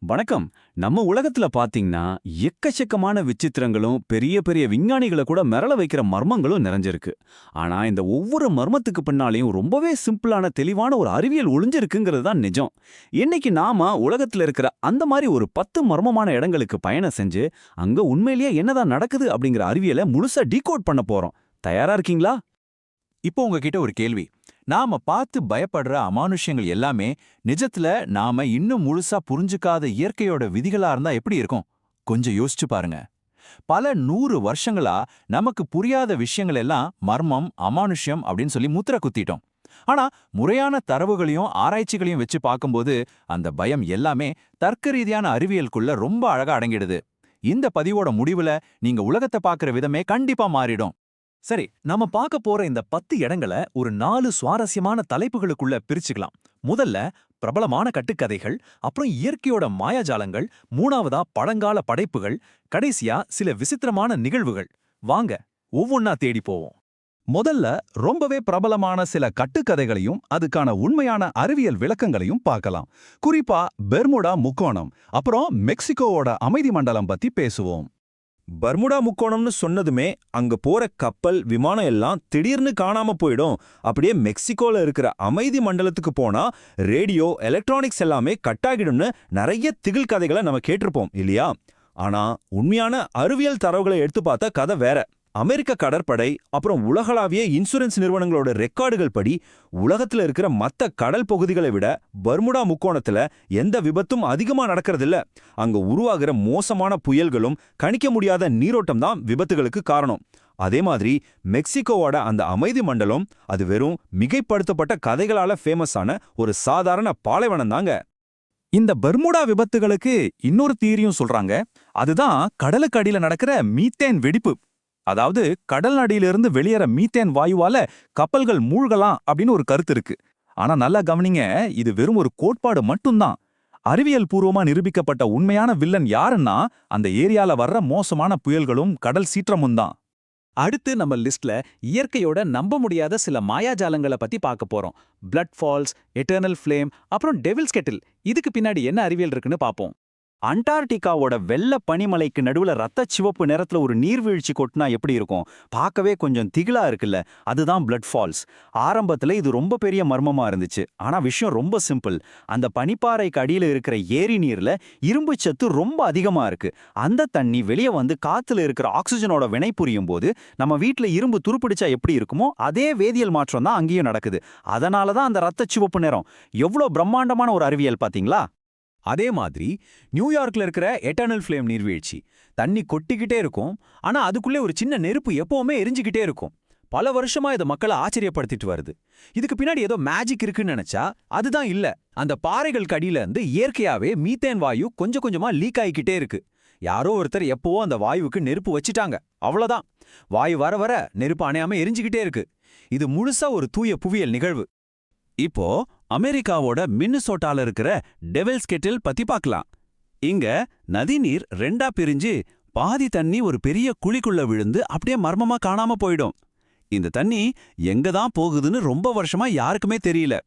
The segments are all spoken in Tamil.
வணக்கம். நம்ம உலகத்துல பாத்தீங்கன்னா, எக்கச்சக்கமான விசித்திரங்களும், பெரிய பெரிய விஞ்ஞானிகள கூட மிரள வைக்கிற மர்மங்களும் நிறைஞ்சிருக்கு. ஆனா, இந்த ஒவ்வொரு மர்மத்துக்கு பின்னாலயும் ரொம்பவே சிம்பிளான, தெளிவான ஒரு அறிவியல் ஒளிஞ்சிருக்குங்கிறது தான் நிஜம். இன்னைக்கு நாம உலகத்துல இருக்கிற அந்த மாரி ஒரு 10 மர்மமான இடங்களுக்கு பயணம் செஞ்சு, அங்க உண்மையிலேயே என்னதான் நடக்குது அப்படிங்கிற அறிவியலை முழுசா டீகோட் பண்ண போறோம். தயாரா இருக்கீங்களா? இப்போ உங்ககிட்ட ஒரு கேள்வி. நாம பார்த்து பயப்படுற அமானுஷ்யங்கள் எல்லாமே நிஜத்துல நாம இன்னும் முழுசா புரிஞ்சுக்காத இயற்கையோட விதிகளா இருந்தா எப்படி இருக்கும்? கொஞ்சம் யோசிச்சு பாருங்க. பல 100 வருஷங்களா நமக்கு புரியாத விஷயங்கள் எல்லாம் மர்மம், அமானுஷ்யம் அப்படின்னு சொல்லி முத்திர குத்திட்டோம். ஆனா முறையான தரவுகளையும் ஆராய்ச்சிகளையும் வச்சு பார்க்கும்போது அந்த பயம் எல்லாமே தர்க்க ரீதியான அறிவியலுக்குள்ள ரொம்ப அழகா அடங்கிடுது. இந்த பதிவோட முடிவுல நீங்க உலகத்தை பார்க்குற விதமே கண்டிப்பா மாறிடும். சரி, நாம பார்க்க போற இந்த 10 இடங்களை ஒரு 4 சுவாரஸ்யமான தலைப்புகளுக்குள்ள பிரிச்சுக்கலாம். முதல்ல பிரபலமான கட்டுக்கதைகள், அப்புறம் இயற்கையோட மாயாஜாலங்கள், மூணாவதா பழங்கால படைப்புகள், கடைசியா சில விசித்திரமான நிகழ்வுகள். வாங்க ஒவ்வொன்னா தேடி போவோம். முதல்ல ரொம்பவே பிரபலமான சில கட்டுக்கதைகளையும் அதுக்கான உண்மையான அறிவியல் விளக்கங்களையும் பார்க்கலாம். குறிப்பா பெர்முடா முக்கோணம், அப்புறம் மெக்சிகோவோட அமைதி மண்டலம் பத்தி பேசுவோம். பர்முடா முக்கோணம்னு சொன்னதுமே அங்க போற கப்பல் விமானம் எல்லாம் திடீர்னு காணாம போயிடும். அப்படியே மெக்சிகோல இருக்கிற அமைதி மண்டலத்துக்கு போனா ரேடியோ எலக்ட்ரானிக்ஸ் எல்லாமே கட்டாகிடும்னு நிறைய திகில் கதைகளை நம்ம கேட்டிருப்போம் இல்லையா? ஆனா உண்மையான அறிவியல் தரவுகளை எடுத்து பார்த்தா கதை வேற. அமெரிக்க கடற்படை அப்புறம் உலகளாவிய இன்சூரன்ஸ் நிறுவனங்களோட ரெக்கார்டுகள் படி உலகத்துல இருக்கிற மத்த கடல் பகுதிகளை விட பர்முடா முக்கோணத்துல எந்த விபத்தும் அதிகமா நடக்கிறதில்ல. அங்க உருவாகிற மோசமான புயல்களும் கணிக்க முடியாத நீரோட்டம் தான் விபத்துகளுக்கு காரணம். அதே மாதிரி மெக்சிகோவோட அந்த அமைதி மண்டலம் அது வெறும் மிகைப்படுத்தப்பட்ட கதைகளால ஃபேமஸான ஒரு சாதாரண பாலைவனம் தாங்க. இந்த பெர்முடா விபத்துகளுக்கு இன்னொரு தீரியும் சொல்றாங்க. அதுதான் கடலுக்கு அடியில நடக்கிற மீத்தேன் வெடிப்பு. அதாவது கடல் அடியிலிருந்து வெளியேற மீத்தேன் வாயுவால கப்பல்கள் மூழ்கலாம் அப்படின்னு ஒரு கருத்து இருக்கு. ஆனா நல்லா கவனிங்க, இது வெறும் ஒரு கோட்பாடு மட்டும்தான். அறிவியல் பூர்வமா நிரூபிக்கப்பட்ட உண்மையான வில்லன் யாருன்னா அந்த ஏரியால வர்ற மோசமான புயல்களும் கடல் சீற்றமும் தான். அடுத்து நம்ம லிஸ்ட்ல இயற்கையோட நம்ப முடியாத சில மாயாஜாலங்களை பத்தி பார்க்க போறோம். பிளட் ஃபால்ஸ், எட்டர்னல் ஃப்ளேம், அப்புறம் டெவில்ஸ் கெட்டில். இதுக்கு பின்னாடி என்ன அறிவியல் இருக்குன்னு பார்ப்போம். அண்டார்டிகாவோட வெள்ள பனிமலைக்கு நடுவுல ரத்த சிவப்பு நிறத்துல ஒரு நீர்வீழ்ச்சி கொட்டினா எப்படி இருக்கும்? பார்க்கவே கொஞ்சம் திகிலா இருக்குல்ல? அதுதான் பிளட் ஃபால்ஸ். ஆரம்பத்துல இது ரொம்ப பெரிய மர்மமா இருந்துச்சு. ஆனா விஷயம் ரொம்ப சிம்பிள். அந்த பனிப்பாறைக்கு அடியில இருக்கிற ஏரி நீர்ல இரும்பு சத்து ரொம்ப அதிகமா இருக்கு. அந்த தண்ணி வெளியே வந்து காத்துல இருக்கிற ஆக்சிஜனோட வினை புரியும் போது நம்ம வீட்டுல இரும்பு துருப்பிடிச்சா எப்படி இருக்குமோ அதே வேதியியல் மாற்றம் தான் அங்கேயும் நடக்குது. அதனாலதான் அந்த ரத்த சிவப்பு நிறம். எவ்வளவு பிரம்மாண்டமான ஒரு அறிவியல் பாத்தீங்களா? அதே மாதிரி நியூயார்க்ல இருக்கிற எட்டர்னல் ஃப்ளேம் நீர்வீழ்ச்சி. தண்ணி கொட்டிக்கிட்டே இருக்கும், ஆனா அதுக்குள்ளே ஒரு சின்ன நெருப்பு எப்பவுமே எரிஞ்சுக்கிட்டே இருக்கும். பல வருஷமா இதை மக்களை ஆச்சரியப்படுத்திட்டு வருது. இதுக்கு பின்னாடி ஏதோ மேஜிக் இருக்குன்னு நினைச்சா அதுதான் இல்ல. அந்த பாறைகளுக்கு அடியில இருந்து இயற்கையாவே மீத்தேன் வாயு கொஞ்சம் கொஞ்சமா லீக் ஆகிக்கிட்டே இருக்கு. யாரோ ஒருத்தர் எப்பவோ அந்த வாயுவுக்கு நெருப்பு வச்சிட்டாங்க, அவ்வளவுதான். வாயு வர வர நெருப்பு அணையாம எரிஞ்சுக்கிட்டே இருக்கு. இது முழுசா ஒரு தூய புவியியல் நிகழ்வு. இப்போ அமெரிக்காவோட மின்னசோட்டால இருக்கிற டெவில்ஸ் கெட்டில் பத்தி பார்க்கலாம். இங்க நதிநீர் ரெண்டா பிரிஞ்சு பாதி தண்ணி ஒரு பெரிய குழிக்குள்ள விழுந்து அப்படியே மர்மமா காணாம போயிடும். இந்த தண்ணி எங்க தான் போகுதுன்னு ரொம்ப வருஷமா யாருக்குமே தெரியல.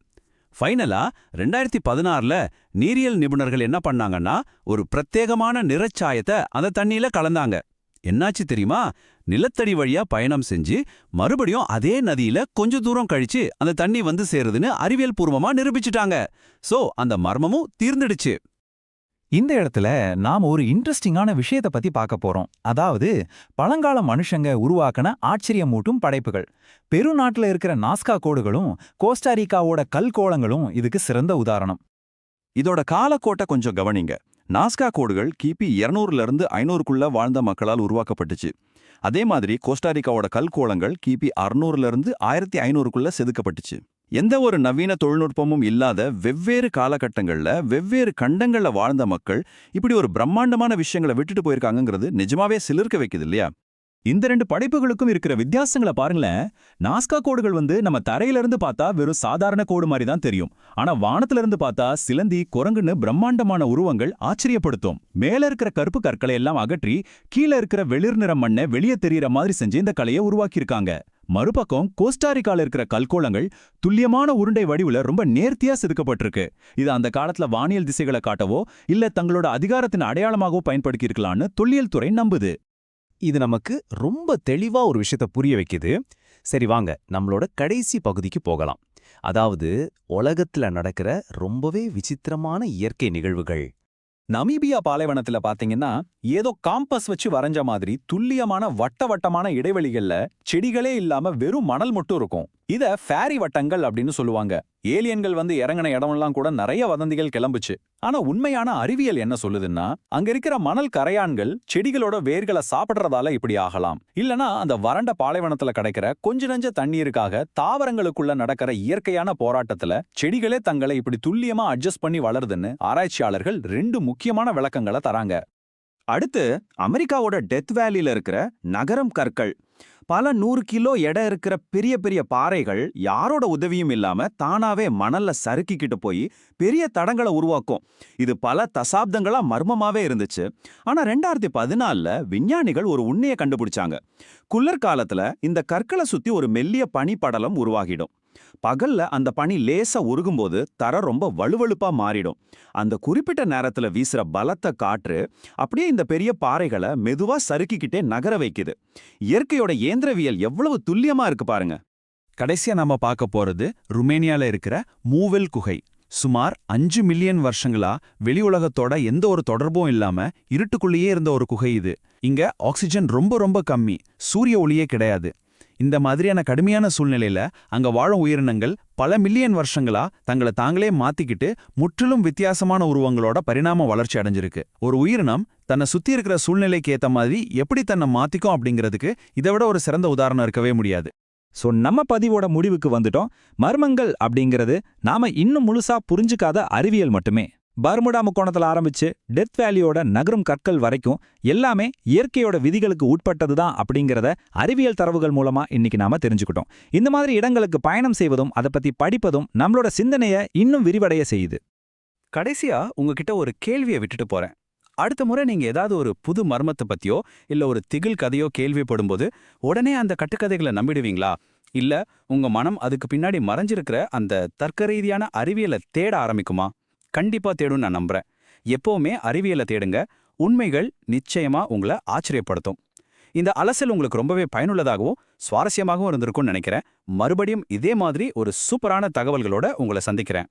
ஃபைனலா 2016ல நீரியல் நிபுணர்கள் என்ன பண்ணாங்கன்னா ஒரு பிரத்யேகமான நிறச்சாயத்தை அந்த தண்ணியில கலந்தாங்க. என்னாச்சு தெரியுமா? நிலத்தடி வழியா பயணம் செஞ்சு மறுபடியும் அதே நதியில கொஞ்ச தூரம் கழிச்சு அந்த தண்ணி வந்து சேருதுன்னு அறிவியல் பூர்வமா நிரூபிச்சுட்டாங்க. சோ அந்த மர்மமும் தீர்ந்துடுச்சு. இந்த இடத்துல நாம ஒரு இன்ட்ரெஸ்டிங்கான விஷயத்தை பத்தி பார்க்க போறோம். அதாவது பழங்கால மனுஷங்க உருவாக்கின ஆச்சரியமூட்டும் படைப்புகள். பெருநாட்டுல இருக்கிற நாஸ்கா கோடுகளும் கோஸ்டாரிக்காவோட கல்கோளங்களும் இதுக்கு சிறந்த உதாரணம். இதோட காலக்கோட்டை கொஞ்சம் கவனிங்க. நாஸ்கா கோடுகள் கிபி 200ல இருந்து 500க்குள்ள வாழ்ந்த மக்களால் உருவாக்கப்பட்டுச்சு. அதே மாதிரி கோஸ்டாரிக்காவோட கல்கோளங்கள் கிபி 600ல இருந்து 1500க்குள்ள செதுக்கப்பட்டுச்சு. எந்த ஒரு நவீன தொழில்நுட்பமும் இல்லாத வெவ்வேறு காலகட்டங்கள்ல வெவ்வேறு கண்டங்கள்ல வாழ்ந்த மக்கள் இப்படி ஒரு பிரம்மாண்டமான விஷயங்களை விட்டுட்டு போயிருக்காங்கிறது நிஜமாவே சிலிர்க்க வைக்குது இல்லையா? இந்த 2 படைப்புகளுக்கும் இருக்கிற வித்தியாசங்களை பாருங்களேன். நாஸ்கா கோடுகள் நம்ம தரையிலிருந்து பார்த்தா வெறும் சாதாரண கோடு மாதிரி தான் தெரியும். ஆனா வானத்திலிருந்து பார்த்தா சிலந்தி, குரங்குன்னு பிரம்மாண்டமான உருவங்கள் ஆச்சரியப்படுத்தும். மேல இருக்கிற கருப்பு கற்களை எல்லாம் அகற்றி கீழே இருக்கிற வெளிர் நிற மண்ணை வெளியே தெரியற மாதிரி செஞ்சு இந்த கலையை உருவாக்கியிருக்காங்க. மறுபக்கம் கோஸ்டாரிக்கால இருக்கிற கல்கோளங்கள் துல்லியமான உருண்டை வடிவுல ரொம்ப நேர்த்தியா செதுக்கப்பட்டிருக்கு. இது அந்த காலத்துல வானியல் திசைகளை காட்டவோ இல்ல தங்களோட அதிகாரத்தின் அடையாளமாகவோ பயன்படுத்தியிருக்கலாம்னு தொல்லியல் துறை நம்புது. இது நமக்கு ரொம்ப தெளிவா ஒரு விஷயத்த புரிய வைக்குது. சரி வாங்க நம்மளோட கடைசி பகுதிக்கு போகலாம். அதாவது உலகத்துல நடக்கிற ரொம்பவே விசித்திரமான இயற்கை நிகழ்வுகள். நமீபியா பாலைவனத்துல பாத்தீங்கன்னா ஏதோ காம்பஸ் வச்சு வரைஞ்ச மாதிரி துல்லியமான வட்டமான இடைவெளிகள்ல செடிகளே இல்லாம வெறும் மணல் மட்டும் இருக்கும். இத ஃபேரி வட்டங்கள் அப்படின்னு சொல்லுவாங்க. ஏலியன்கள் வந்து இறங்கின இடமெல்லாம் கூட நிறைய வதந்திகள் கிளம்புச்சு. ஆனா உண்மையான அறிவியல் என்ன சொல்லுதுன்னா, அங்க இருக்கிற மணல் கரையான்கள் செடிகளோட வேர்களை சாப்பிடுறதால இப்படி ஆகலாம். இல்லனா அந்த வறண்ட பாலைவனத்துல கிடைக்கிற கொஞ்ச நஞ்ச தண்ணீருக்காக தாவரங்களுக்குள்ள நடக்கிற இயற்கையான போராட்டத்துல செடிகளே தங்களை இப்படி துல்லியமா அட்ஜஸ்ட் பண்ணி வளருதுன்னு ஆராய்ச்சியாளர்கள் 2 முக்கியமான விளக்கங்களை தராங்க. அடுத்து அமெரிக்காவோட டெத் வேலியில இருக்கிற நகரம் கற்கள். பல 100 கிலோ எடை இருக்கிற பெரிய பெரிய பாறைகள் யாரோட உதவியும் இல்லாம தானாவே மணல்ல சறுக்கிக்கிட்டு போய் பெரிய தடங்களை உருவாக்கும். இது பல தசாப்தங்களா மர்மமாவே இருந்துச்சு. ஆனா 2014ல விஞ்ஞானிகள் ஒரு உண்மையை கண்டுபிடிச்சாங்க. குளிர்காலத்துல இந்த கற்களை சுத்தி ஒரு மெல்லிய பனி படலம் உருவாகிடும். பகல்ல அந்த பனி லேசா உருகும்போது தரை ரொம்ப வழுவழுப்பா மாறிடும். அந்த குறிப்பிட்ட நேரத்துல வீசுற பலத்த காற்று அப்படியே இந்த பெரிய பாறைகளை மெதுவா சறுக்கிக்கிட்டே நகர வைக்குது. இயற்கையோட இயந்திரவியல் எவ்வளவு துல்லியமா இருக்கு பாருங்க. கடைசியா நாம பார்க்க போறது ருமேனியால இருக்கிற மூவெல் குகை. சுமார் 5 மில்லியன் வருஷங்களா வெளி உலகத்தோட எந்த ஒரு தொடர்பும் இல்லாம இருட்டுக்குள்ளேயே இருந்த ஒரு குகை இது. இங்க ஆக்சிஜன் ரொம்ப ரொம்ப கம்மி, சூரிய ஒளியே கிடையாது. இந்த மாதிரியான கடுமையான சூழ்நிலையில அங்க வாழும் உயிரினங்கள் பல மில்லியன் வருஷங்களா தங்களை தாங்களே மாத்திக்கிட்டு முற்றிலும் வித்தியாசமான உருவங்களோட பரிணாம வளர்ச்சி அடைஞ்சிருக்கு. ஒரு உயிரினம் தன்னை சுத்தி இருக்கிற சூழ்நிலைக்கு ஏத்த மாதிரி எப்படி தன்னை மாத்திக்கும் அப்படிங்கிறதுக்கு இதை விட ஒரு சிறந்த உதாரணம் இருக்கவே முடியாது. சோ நம்ம பதிவோட முடிவுக்கு வந்துட்டோம். மர்மங்கள் அப்படிங்கிறது நாம இன்னும் முழுசா புரிஞ்சுக்காத அறிவியல் மட்டுமே. பர்முடா முக்கோணத்துல ஆரம்பிச்சு டெத் வேலியோட நகரும் கற்கள் வரைக்கும் எல்லாமே இயற்கையோட விதிகளுக்கு உட்பட்டதுதான் அப்படிங்கிறத அறிவியல் தரவுகள் மூலமா இன்னைக்கு நாம தெரிஞ்சுக்கிட்டோம். இந்த மாதிரி இடங்களுக்கு பயணம் செய்வதும் அதை பத்தி படிப்பதும் நம்மளோட சிந்தனைய இன்னும் விரிவடைய செய்யுது. கடைசியா உங்ககிட்ட ஒரு கேள்வியை விட்டுட்டு போறேன். அடுத்த முறை நீங்க ஏதாவது ஒரு புது மர்மத்தை பத்தியோ இல்ல ஒரு திகில் கதையோ கேள்விப்படும்போது உடனே அந்த கட்டுக்கதைகளை நம்பிடுவீங்களா? இல்ல உங்க மனம் அதுக்கு பின்னாடி மறைஞ்சிருக்கிற அந்த தர்க்க ரீதியான அறிவியலை தேட ஆரம்பிக்குமா? கண்டிப்பா தேடும் நான் நம்புறேன். எப்பவுமே அறிவியலை தேடுங்க. உண்மைகள் நிச்சயமா உங்களை ஆச்சரியப்படுத்தும். இந்த அலசல் உங்களுக்கு ரொம்பவே பயனுள்ளதாகவும் சுவாரஸ்யமாகவும் இருந்திருக்கும்னு நினைக்கிறேன். மறுபடியும் இதே மாதிரி ஒரு சூப்பரான தகவல்களோட உங்களை சந்திக்கிறேன்.